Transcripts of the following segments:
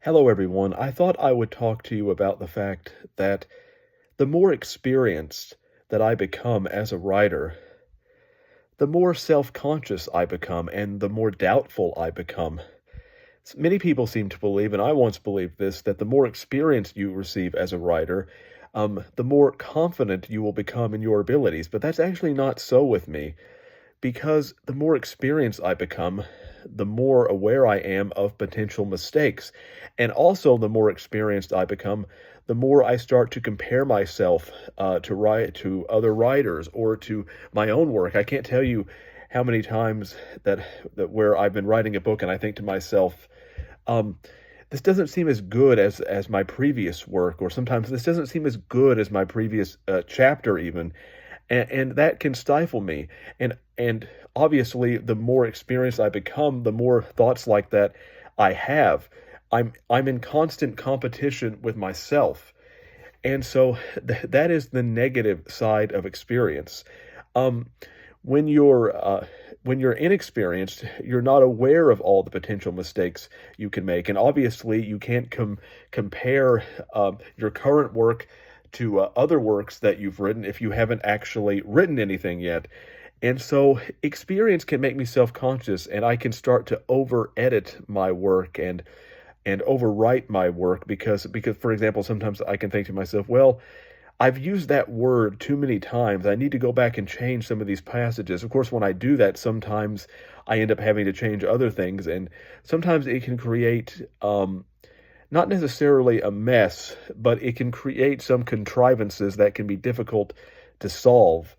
Hello, everyone. I thought I would talk to you about the fact that the more experienced that I become as a writer, the more self-conscious I become and the more doubtful I become. Many people seem to believe, and I once believed this, that the more experience you receive as a writer, the more confident you will become in your abilities. But that's actually not so with me. Because the more experienced I become, the more aware I am of potential mistakes. And also, the more experienced I become, the more I start to compare myself to other writers or to my own work. I can't tell you how many times that where I've been writing a book and I think to myself, um, this doesn't seem as good as my previous work, or sometimes this doesn't seem as good as my previous chapter even, and that can stifle me. And obviously, the more experienced I become, the more thoughts like that I have. I'm in constant competition with myself, and so that is the negative side of experience. Um, when you're when you're inexperienced, you're not aware of all the potential mistakes you can make, and obviously, you can't compare your current work to other works that you've written if you haven't actually written anything yet. And so experience can make me self-conscious, and I can start to over-edit my work and overwrite my work because for example, sometimes I can think to myself, well, I've used that word too many times. I need to go back and change some of these passages. Of course, when I do that, sometimes I end up having to change other things, and sometimes it can create not necessarily a mess, but it can create some contrivances that can be difficult to solve.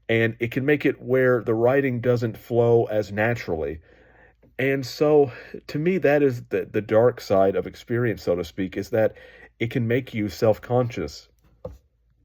And it can make it where the writing doesn't flow as naturally. And so, to me, that is the dark side of experience, so to speak, is that it can make you self conscious.